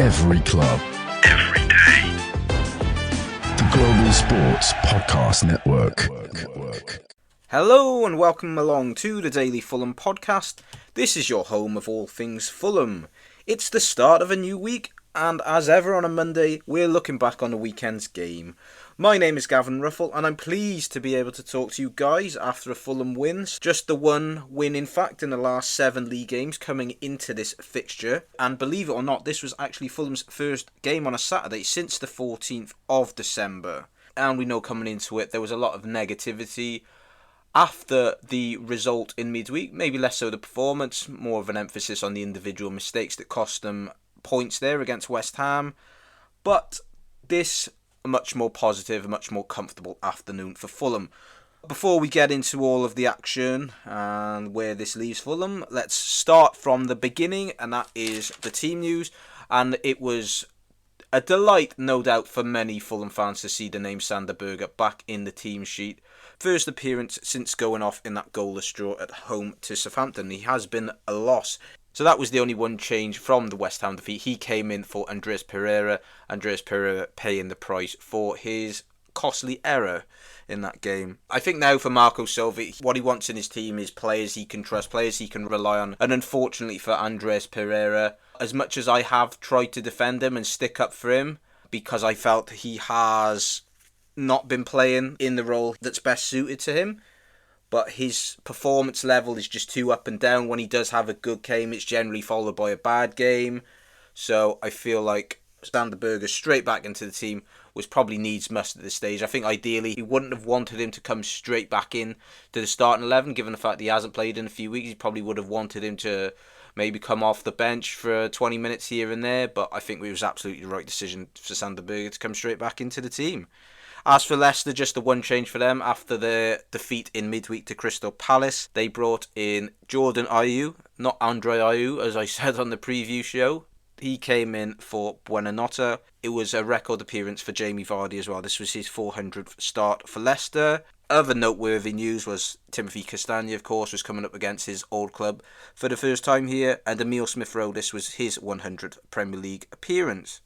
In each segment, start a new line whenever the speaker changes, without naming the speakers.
Every club.
Every day.
The Global Sports Podcast Network.
Hello and welcome along to the Daily Fulham podcast. This is your home of all things Fulham. It's the start of a new week, and as ever on a Monday, we're looking back on the weekend's game. My name is Gavin and I'm pleased to be able to talk to you guys after a Fulham win. Just the one win, in fact, in the last 7 league games coming into this fixture. And believe it or not, this was actually Fulham's first game on a Saturday since the 14th of December. And we know coming into it, there was a lot of negativity after the result in midweek. Maybe less so the performance, more of an emphasis on the individual mistakes that cost them points there against West Ham. But this a much more positive, a much more comfortable afternoon for Fulham. Before we get into all of the action and where this leaves Fulham, let's start from the beginning, and that is the team news. And it was a delight, no doubt, for many Fulham fans to see the name Sander Berge back in the team sheet. First appearance since going off in that goalless draw at home to Southampton. He has been a loss. So that was the only one change from the West Ham defeat. He came in for Andreas Pereira. Andreas Pereira paying the price for his costly error in that game. I think now for Marco Silva, what he wants in his team is players he can trust, players he can rely on. And unfortunately for Andreas Pereira, as much as I have tried to defend him and stick up for him, because I felt he has not been playing in the role that's best suited to him, but his performance level is just too up and down. When he does have a good game, it's generally followed by a bad game. So I feel like Sander Berge straight back into the team was probably needs must at this stage. I think ideally he wouldn't have wanted him to come straight back in to the starting 11, given the fact that he hasn't played in a few weeks. He probably would have wanted him to maybe come off the bench for 20 minutes here and there, but I think it was absolutely the right decision for Sander Berge to come straight back into the team. As for Leicester, just the one change for them after the defeat in midweek to Crystal Palace. They brought in Jordan Ayew, not Andre Ayew, as I said on the preview show. He came in for Buonanotte. It was a record appearance for Jamie Vardy as well. This was his 400th start for Leicester. Other noteworthy news was Timothy Castagne, of course, was coming up against his old club for the first time here. And Emile Smith Rowe, this was his 100th Premier League appearance.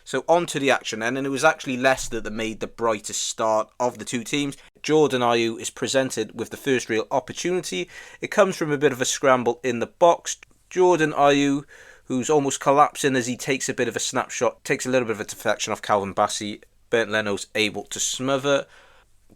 So on to the action then, and it was actually Leicester that made the brightest start of the two teams. Jordan Ayew is presented with the first real opportunity. It comes from a bit of a scramble in the box. Jordan Ayew, who's almost collapsing as he takes a bit of a snapshot, takes a little bit of a deflection off Calvin Bassey. Bernd Leno's able to smother.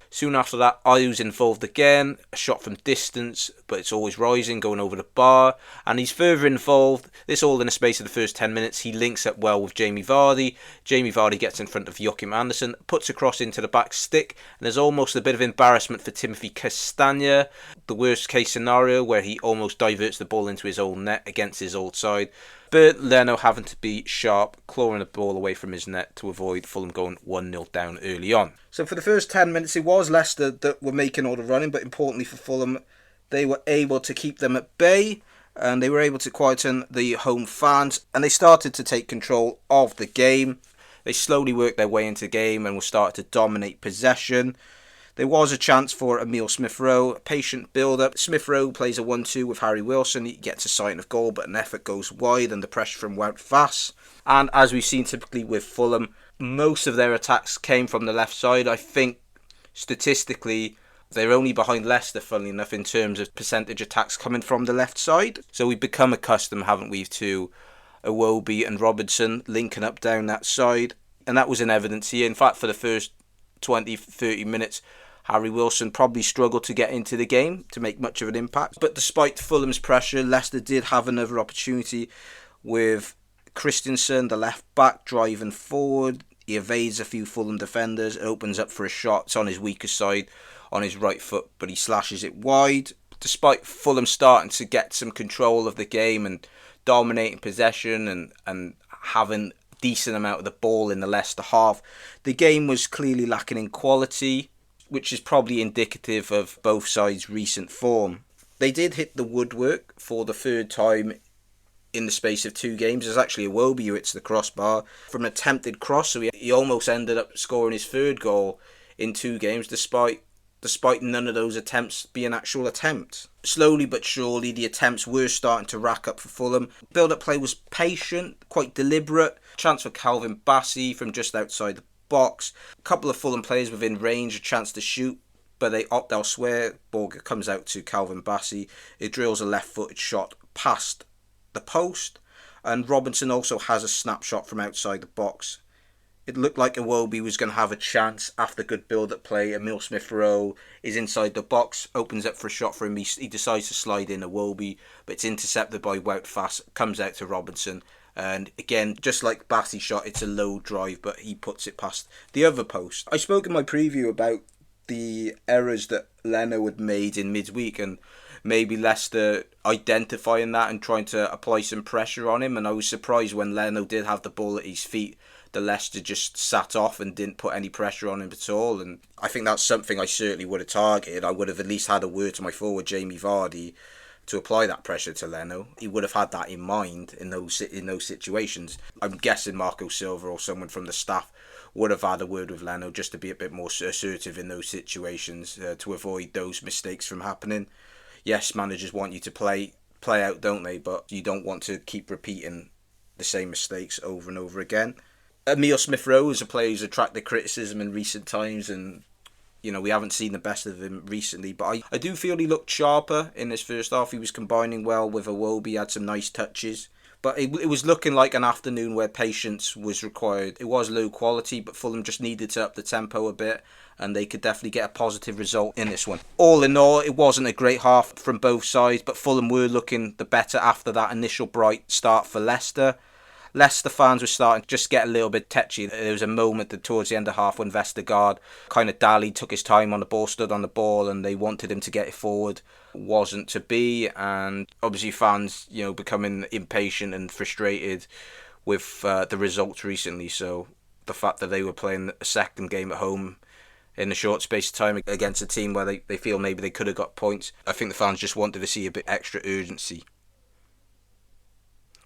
Soon after that, Ayew's involved again, a shot from distance, but it's always rising, going over the bar, and he's further involved. This all in the space of the first 10 minutes. He links up well with Jamie Vardy. Jamie Vardy gets in front of Joachim Andersen, puts a cross into the back stick, and there's almost a bit of embarrassment for Timothy Castagne. The worst case scenario where he almost diverts the ball into his own net against his old side. Bernd Leno having to be sharp, clawing the ball away from his net to avoid Fulham going 1-0 down early on. So for the first 10 minutes, it was Leicester that were making all the running, but importantly for Fulham, they were able to keep them at bay, and they were able to quieten the home fans, and they started to take control of the game. They slowly worked their way into the game and will start to dominate possession. There was a chance for Emile Smith Rowe, a patient build-up. Smith Rowe plays a 1-2 with Harry Wilson. He gets a sight of goal, but an effort goes wide and the pressure from Wout Faes. And as we've seen typically with Fulham, most of their attacks came from the left side. I think statistically they're only behind Leicester, funnily enough, in terms of percentage attacks coming from the left side. So we've become accustomed, haven't we, to Iwobi and Robinson linking up down that side. And that was in evidence here. In fact, for the first 20-30 minutes, Harry Wilson probably struggled to get into the game to make much of an impact. But despite Fulham's pressure, Leicester did have another opportunity with Christensen, the left back, driving forward. He evades a few Fulham defenders. It opens up for a shot. It's on his weaker side, on his right foot, but he slashes it wide. Despite Fulham starting to get some control of the game and dominating possession and having a decent amount of the ball in the Leicester half, the game was clearly lacking in quality, which is probably indicative of both sides' recent form. They did hit the woodwork for the third time in the space of 2 games. There's actually Iwobi who hits the crossbar from an attempted cross, so he almost ended up scoring his 3rd goal in 2 games, despite despite none of those attempts being actual attempts. Slowly but surely, the attempts were starting to rack up for Fulham. Build-up play was patient, quite deliberate. Chance for Calvin Bassey from just outside the box. A couple of Fulham players within range, a chance to shoot, but they opt elsewhere. Ball comes out to Calvin Bassey. It drills a left-footed shot past the post. And Robinson also has a snapshot from outside the box. It looked like Iwobi was going to have a chance after good build-up play. Emile Smith Rowe is inside the box, opens up for a shot for him. He decides to slide in Iwobi, but it's intercepted by Wout Faes, comes out to Robinson. And again, just like Bassey's shot, it's a low drive, but he puts it past the other post. I spoke in my preview about the errors that Leno had made in midweek, and maybe Leicester identifying that and trying to apply some pressure on him. And I was surprised when Leno did have the ball at his feet, the Leicester just sat off and didn't put any pressure on him at all. And I think that's something I certainly would have targeted. I would have at least had a word to my forward, Jamie Vardy, to apply that pressure to Leno. He would have had that in mind in those situations. I'm guessing Marco Silva or someone from the staff would have had a word with Leno just to be a bit more assertive in those situations, to avoid those mistakes from happening. Yes, managers want you to play out, don't they? But you don't want to keep repeating the same mistakes over and over again. Emile Smith Rowe is a player who's attracted criticism in recent times, and we haven't seen the best of him recently, but I do feel he looked sharper in this first half. He was combining well with Iwobi, had some nice touches. But it was looking like an afternoon where patience was required. It was low quality, but Fulham just needed to up the tempo a bit, and they could definitely get a positive result in this one. All in all, it wasn't a great half from both sides, but Fulham were looking the better after that initial bright start for Leicester. Leicester fans were starting to just get a little bit tetchy. There was a moment towards the end of half when Vestergaard kind of dallied, took his time on the ball, stood on the ball, and they wanted him to get it forward. Wasn't to be, and obviously fans, becoming impatient and frustrated with the results recently. So the fact that they were playing a second game at home in a short space of time against a team where they feel maybe they could have got points, I think the fans just wanted to see a bit extra urgency.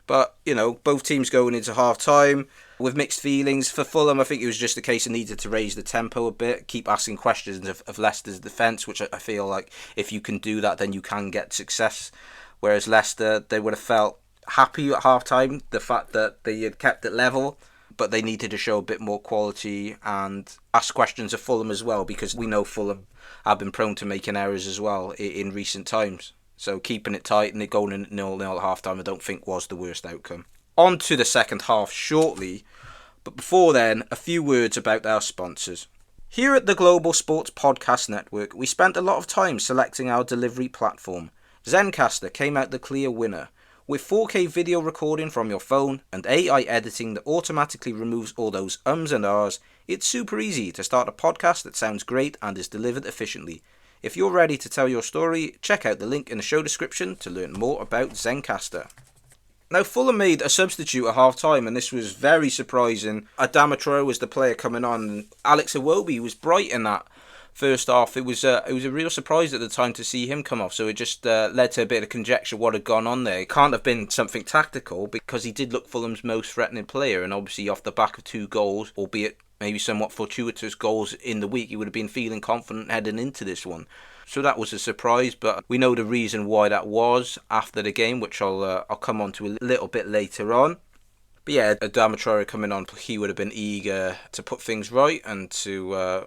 But, both teams going into half-time with mixed feelings. For Fulham, I think it was just a case of needed to raise the tempo a bit, keep asking questions of Leicester's defence, which I feel like if you can do that, then you can get success. Whereas Leicester, they would have felt happy at half-time, the fact that they had kept it level, but they needed to show a bit more quality and ask questions of Fulham as well, because we know Fulham have been prone to making errors as well in recent times. So keeping it tight and it going in 0-0 at half-time, I don't think was the worst outcome. On to the second half shortly, but before then, a few words about our sponsors. Here at the Global Sports Podcast Network, we spent a lot of time selecting our delivery platform. Zencastr came out the clear winner. With 4K video recording from your phone and AI editing that automatically removes all those ums and ahs, it's super easy to start a podcast that sounds great and is delivered efficiently. If you're ready to tell your story, check out the link in the show description to learn more about Zencastr. Now, Fulham made a substitute at half-time, and this was very surprising. Adama Traoré was the player coming on, and Alex Iwobi was bright in that first half. It was a real surprise at the time to see him come off, so it just led to a bit of conjecture what had gone on there. It can't have been something tactical, because he did look Fulham's most threatening player, and obviously off the back of 2 goals, albeit maybe somewhat fortuitous goals in the week, he would have been feeling confident heading into this one. So that was a surprise, but we know the reason why that was after the game, which I'll come on to a little bit later on. But yeah, Adama Traoré coming on, he would have been eager to put things right and to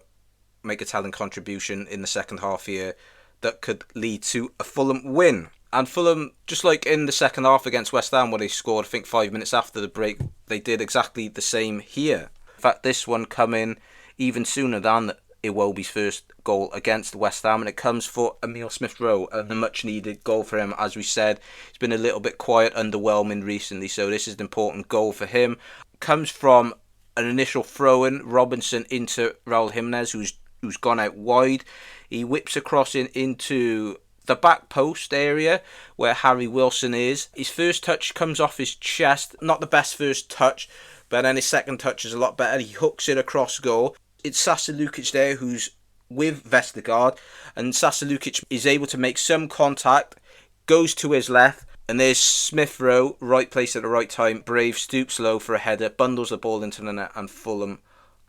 make a telling contribution in the second half here that could lead to a Fulham win. And Fulham, just like in the second half against West Ham where they scored, I think 5 minutes after the break, they did exactly the same here. In fact, this one coming even sooner than Iwobi's first goal against West Ham, and it comes for Emile Smith Rowe, a much needed goal for him. As we said, he's been a little bit quiet, underwhelming recently, so this is an important goal for him. Comes from an initial throw-in, Robinson into Raul Jimenez, who's gone out wide. He whips across into the back post area where Harry Wilson is. His first touch comes off his chest, not the best first touch, but then his second touch is a lot better. He hooks it across goal. It's Sasa Lukic there who's with Vestergaard, and Sasa Lukic is able to make some contact, goes to his left, and there's Smith Rowe, right place at the right time. Brave stoops low for a header, bundles the ball into the net, and Fulham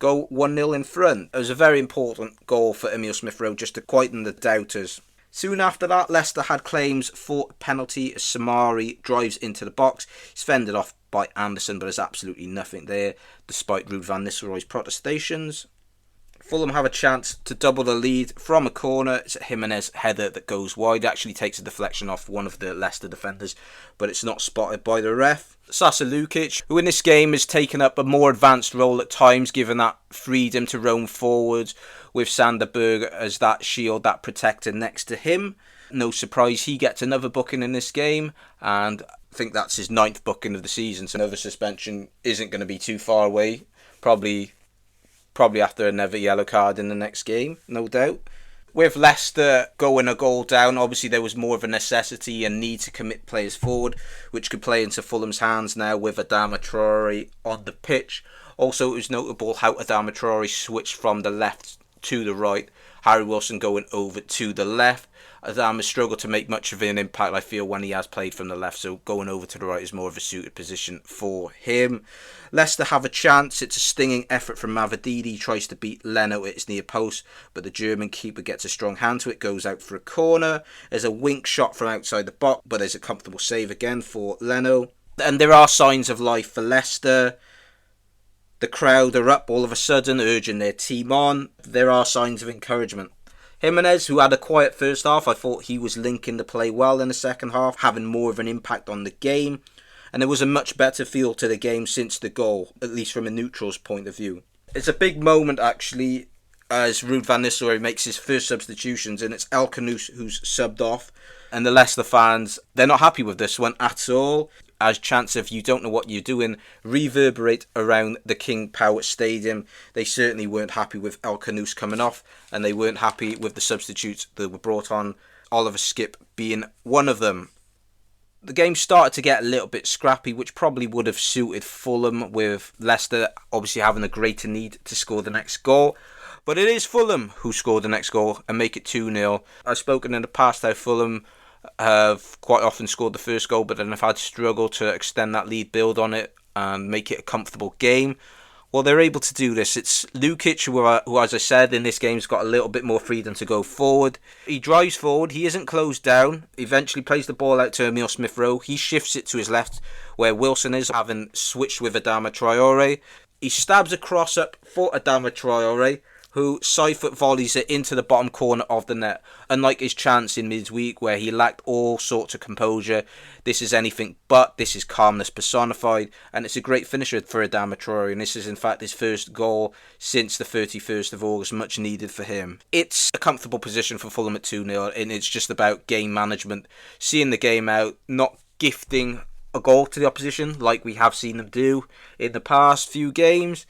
go 1-0 in front. It was a very important goal for Emile Smith Rowe just to quieten the doubters. Soon after that, Leicester had claims for a penalty as Samari drives into the box. He's fended off by Anderson, but there's absolutely nothing there, despite Ruud van Nistelrooy's protestations. Fulham have a chance to double the lead from a corner. It's a Jimenez header that goes wide. It actually takes a deflection off one of the Leicester defenders, but it's not spotted by the ref. Sasa Lukic, who in this game has taken up a more advanced role at times, given that freedom to roam forwards with Sanderberg as that shield, that protector next to him. No surprise he gets another booking in this game, and I think that's his 9th booking of the season, so another suspension isn't going to be too far away. Probably after another yellow card in the next game, no doubt. With Leicester going a goal down, obviously there was more of a necessity and need to commit players forward, which could play into Fulham's hands now with Adama Traoré on the pitch. Also, it was notable how Adama Traoré switched from the left to the right, Harry Wilson going over to the left. Adama struggled to make much of an impact, I feel, when he has played from the left, so going over to the right is more of a suited position for him. Leicester have a chance. It's a stinging effort from Mavididi. He tries to beat Leno at his near post, but the German keeper gets a strong hand to it, goes out for a corner. There's a wink shot from outside the box, but there's a comfortable save again for Leno. And there are signs of life for Leicester. The crowd are up all of a sudden, urging their team on. There are signs of encouragement. Jimenez, who had a quiet first half, I thought he was linking the play well in the second half, having more of an impact on the game. And there was a much better feel to the game since the goal, at least from a neutral's point of view. It's a big moment, actually, as Ruud van Nistelrooy makes his first substitutions, and it's El Khanous who's subbed off. And the Leicester fans, they're not happy with this one at all, as chants of "you don't know what you're doing" reverberate around the King Power Stadium. They certainly weren't happy with El Khanous coming off, and they weren't happy with the substitutes that were brought on, Oliver Skipp being one of them. The game started to get a little bit scrappy, which probably would have suited Fulham, with Leicester obviously having a greater need to score the next goal. But it is Fulham who scored the next goal and make it 2-0. I've spoken in the past how Fulham have quite often scored the first goal, but then have had struggle to extend that lead, build on it, and make it a comfortable game. Well, they're able to do this. It's Lukic, who, as I said, in this game has got a little bit more freedom to go forward. He drives forward. He isn't closed down. Eventually plays the ball out to Emile Smith Rowe. He shifts it to his left, where Wilson is, having switched with Adama Traoré. He stabs a cross up for Adama Traoré, who side-foot volleys it into the bottom corner of the net. Unlike his chance in midweek, where he lacked all sorts of composure, this is anything but. This is calmness personified, and it's a great finisher for Adama Traoré, and this is in fact his first goal since the 31st of August, much needed for him. It's a comfortable position for Fulham at 2-0, and it's just about game management, seeing the game out, not gifting a goal to the opposition like we have seen them do in the past few games.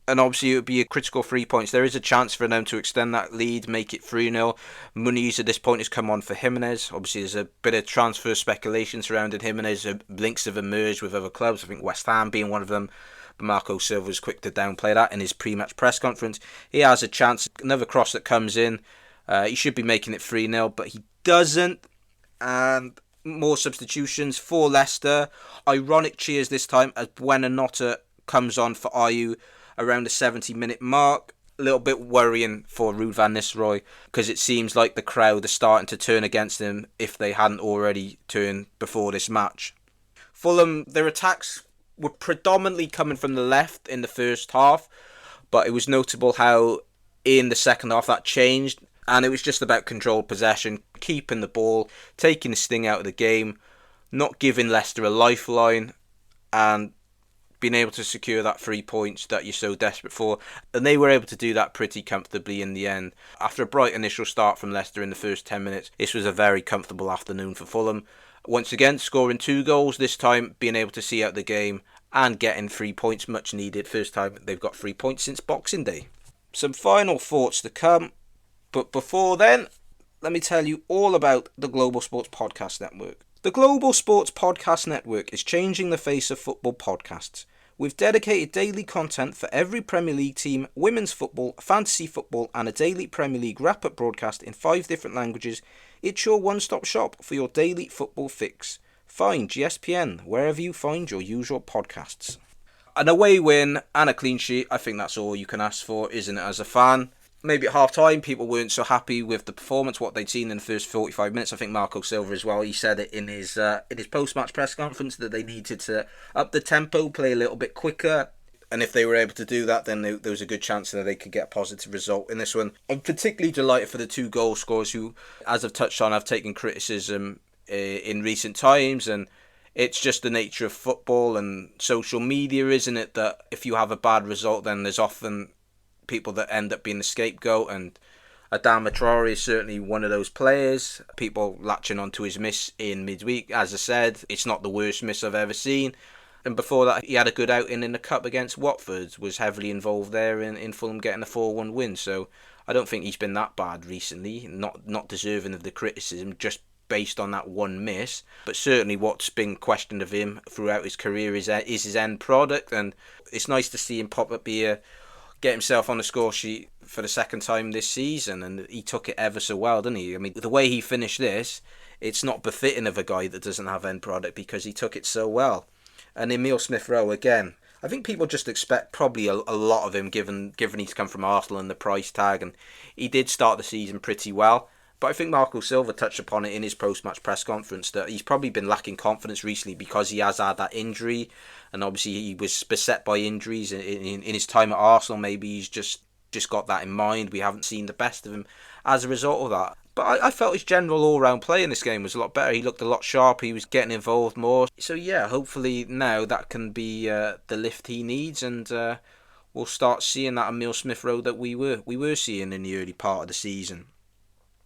And obviously it would be a critical 3 points. There is a chance for them to extend that lead, make it 3-0. Muniz at this point has come on for Jimenez. Obviously there's a bit of transfer speculation surrounding Jimenez. Links have emerged with other clubs, I think West Ham being one of them. But Marco Silva was quick to downplay that in his pre-match press conference. He has a chance, another cross that comes in. He should be making it 3-0, but he doesn't. And more substitutions for Leicester. Ironic cheers this time as Buenanotte comes on for Ayew around the 70-minute mark. A little bit worrying for Ruud van Nistelrooy, because it seems like the crowd are starting to turn against him if they hadn't already turned before this match. Fulham, their attacks were predominantly coming from the left in the first half, but it was notable how in the second half that changed, and it was just about controlled possession, keeping the ball, taking the sting out of the game, not giving Leicester a lifeline, and being able to secure that 3 points that you're so desperate for. And they were able to do that pretty comfortably in the end. After a bright initial start from Leicester in the first 10 minutes, this was a very comfortable afternoon for Fulham. Once again, scoring 2 goals, this time being able to see out the game and getting 3 points, much needed. First time they've got 3 points since Boxing Day. Some final thoughts to come, but before then, let me tell you all about the Global Sports Podcast Network. The Global Sports Podcast Network is changing the face of football podcasts. With dedicated daily content for every Premier League team, women's football, fantasy football, and a daily Premier League wrap-up broadcast in 5 different languages, it's your one-stop shop for your daily football fix. Find GSPN wherever you find your usual podcasts. An away win and a clean sheet, I think that's all you can ask for, isn't it, as a fan? Maybe at half-time, people weren't so happy with the performance, what they'd seen in the first 45 minutes. I think Marco Silva as well, he said it in his post-match press conference that they needed to up the tempo, play a little bit quicker. And if they were able to do that, then there was a good chance that they could get a positive result in this one. I'm particularly delighted for the two goal scorers who, as I've touched on, have taken criticism in recent times. And it's just the nature of football and social media, isn't it, that if you have a bad result, then there's often people that end up being the scapegoat, and Adama Traoré is certainly one of those players. People latching onto his miss in midweek. As I said, it's not the worst miss I've ever seen. And before that, he had a good outing in the Cup against Watford, was heavily involved there in Fulham getting a 4-1 win. So I don't think he's been that bad recently, not deserving of the criticism, just based on that one miss. But certainly what's been questioned of him throughout his career is his end product, and it's nice to see him pop up here, get himself on the score sheet for the second time this season, and he took it ever so well, didn't he? I mean, the way he finished this, it's not befitting of a guy that doesn't have end product, because he took it so well. And Emile Smith Rowe, again, I think people just expect probably a lot of him, given he's come from Arsenal and the price tag, and he did start the season pretty well. But I think Marco Silva touched upon it in his post-match press conference, that he's probably been lacking confidence recently because he has had that injury, and obviously he was beset by injuries in his time at Arsenal. Maybe he's just got that in mind. We haven't seen the best of him as a result of that. But I felt his general all-round play in this game was a lot better. He looked a lot sharper. He was getting involved more. So yeah, hopefully now that can be the lift he needs, and we'll start seeing that Emile Smith Rowe that we were seeing in the early part of the season.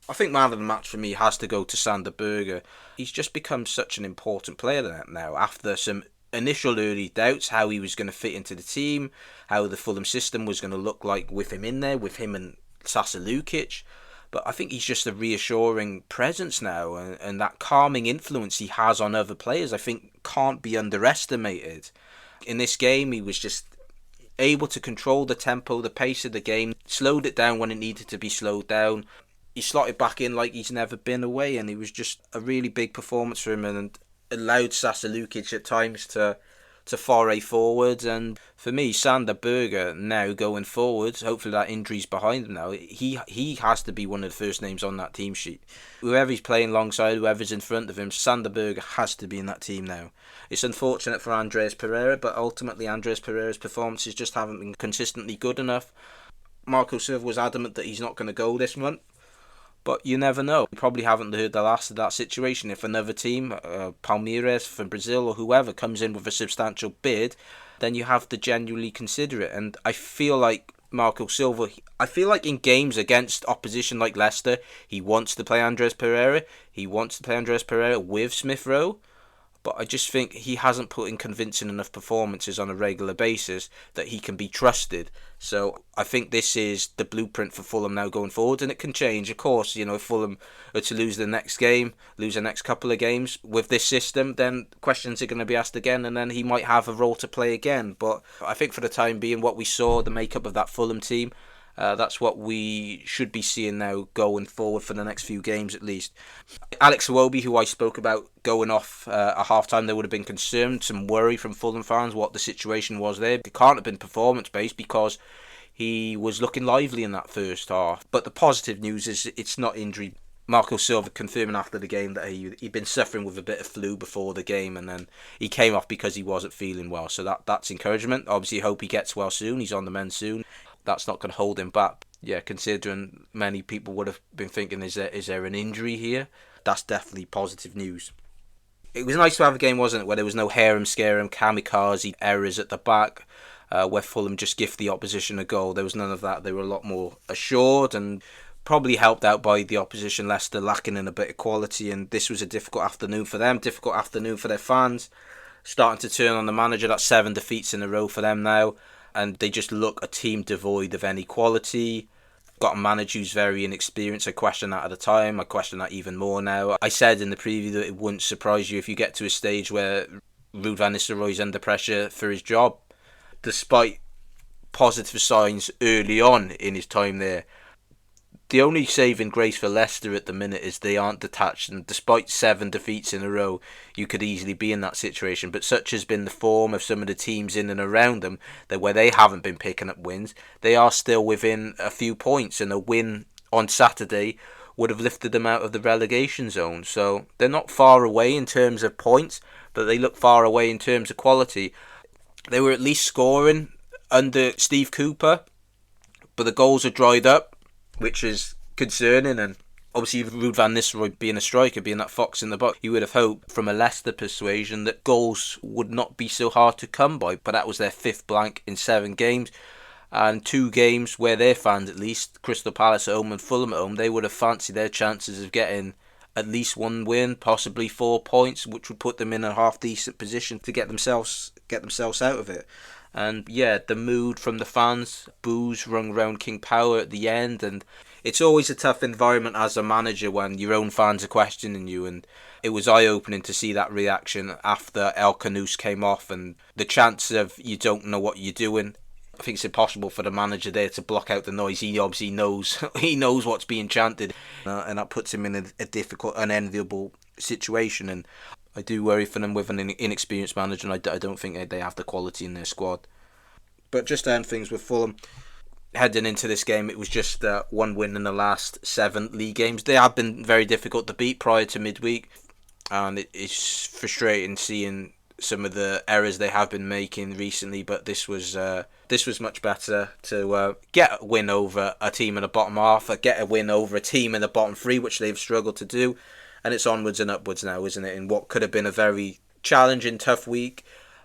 I think man of the match for me has to go to Sander Berge. He's just become such an important player now, after some initial early doubts how he was going to fit into the team, how the Fulham system was going to look like with him in there, with him and Sasa Lukic. But I think he's just a reassuring presence now, and that calming influence he has on other players, I think, can't be underestimated. In this game, he was just able to control the tempo, the pace of the game, slowed it down when it needed to be slowed down. He slotted back in like he's never been away, and it was just a really big performance for him, and allowed Sasa Lukic at times to foray forward. And for me, Sander Berge now going forward, hopefully that injury's behind him now, he has to be one of the first names on that team sheet. Whoever he's playing alongside, whoever's in front of him, Sander Berge has to be in that team now. It's unfortunate for Andreas Pereira, but ultimately Andreas Pereira's performances just haven't been consistently good enough. Marco Silva was adamant that he's not going to go this month, but you never know. You probably haven't heard the last of that situation. If another team, Palmeiras from Brazil or whoever, comes in with a substantial bid, then you have to genuinely consider it. And I feel like Marco Silva, in games against opposition like Leicester, he wants to play Andreas Pereira. He wants to play Andreas Pereira with Smith Rowe. But I just think he hasn't put in convincing enough performances on a regular basis that he can be trusted. So I think this is the blueprint for Fulham now going forward, and it can change, of course. You know, if Fulham are to lose the next game, lose the next couple of games with this system, then questions are going to be asked again, and then he might have a role to play again. But I think for the time being, what we saw, the makeup of that Fulham team, that's what we should be seeing now going forward for the next few games at least. Alex Iwobi, who I spoke about going off at half-time, there would have been concern, some worry from Fulham fans what the situation was there. It can't have been performance-based because he was looking lively in that first half. But the positive news is it's not injury. Marco Silva confirming after the game that he'd been suffering with a bit of flu before the game, and then he came off because he wasn't feeling well. So that's encouragement. Obviously, hope he gets well soon. He's on the mend soon. That's not going to hold him back. Yeah, considering many people would have been thinking, is there an injury here? That's definitely positive news. It was nice to have a game, wasn't it, where there was no harem-scarum, kamikaze errors at the back, where Fulham just gift the opposition a goal. There was none of that. They were a lot more assured, and probably helped out by the opposition Leicester lacking in a bit of quality. And this was a difficult afternoon for them, difficult afternoon for their fans. Starting to turn on the manager. That's 7 defeats in a row for them now. And they just look a team devoid of any quality. Got a manager who's very inexperienced. I questioned that at the time. I question that even more now. I said in the preview that it wouldn't surprise you if you get to a stage where Ruud van Nistelrooy under pressure for his job. Despite positive signs early on in his time there, The only saving grace for Leicester at the minute is they aren't detached, and despite 7 defeats in a row, you could easily be in that situation. But such has been the form of some of the teams in and around them, that where they haven't been picking up wins, they are still within a few points, and a win on Saturday would have lifted them out of the relegation zone. So they're not far away in terms of points, but they look far away in terms of quality. They were at least scoring under Steve Cooper, but the goals are dried up, which is concerning. And obviously Ruud van Nistelrooy being a striker, being that fox in the box, you would have hoped from a Leicester persuasion that goals would not be so hard to come by, but that was their 5th blank in 7 games, and 2 games where their fans, at least Crystal Palace at home and Fulham at home, they would have fancied their chances of getting at least 1 win, possibly 4 points, which would put them in a half decent position to get themselves out of it. And yeah, the mood from the fans, boos rung round King Power at the end, and it's always a tough environment as a manager when your own fans are questioning you, and it was eye-opening to see that reaction after El Canoes came off, and the chance of you don't know what you're doing. I think it's impossible for the manager there to block out the noise. He obviously knows he knows what's being chanted, and that puts him in a difficult, unenviable situation. And I do worry for them with an inexperienced manager, and I don't think they have the quality in their squad. But just to end things with Fulham, heading into this game, it was just 1 win in the last 7 league games. They have been very difficult to beat prior to midweek, and it's frustrating seeing some of the errors they have been making recently. But this was much better to get a win over a team in the bottom half, get a win over a team in the bottom 3, which they've struggled to do. And it's onwards and upwards now, isn't it? In what could have been a very challenging, tough week,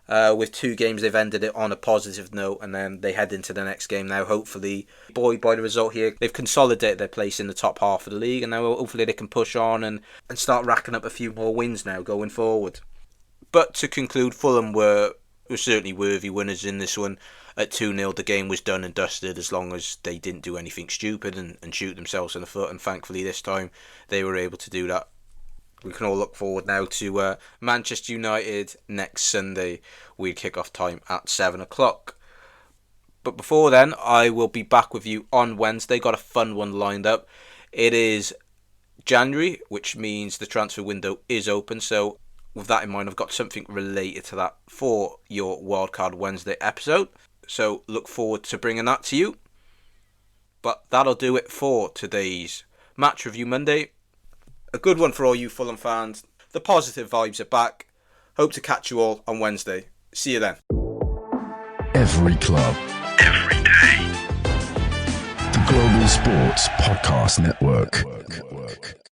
with 2 games, they've ended it on a positive note, and then they head into the next game now. Hopefully, buoyed by the result here, they've consolidated their place in the top half of the league, and now hopefully they can push on and start racking up a few more wins now going forward. But to conclude, Fulham were certainly worthy winners in this one. At 2-0, the game was done and dusted as long as they didn't do anything stupid and shoot themselves in the foot, and thankfully this time they were able to do that. We can all look forward now to Manchester United next Sunday. We kick off time at 7 o'clock. But before then, I will be back with you on Wednesday. Got a fun one lined up. It is January, which means the transfer window is open. So with that in mind, I've got something related to that for your Wildcard Wednesday episode. So look forward to bringing that to you. But that'll do it for today's Match Review Monday. A good one for all you Fulham fans. The positive vibes are back. Hope to catch you all on Wednesday. See you then.
Every club. Every day. The Global Sports Podcast Network.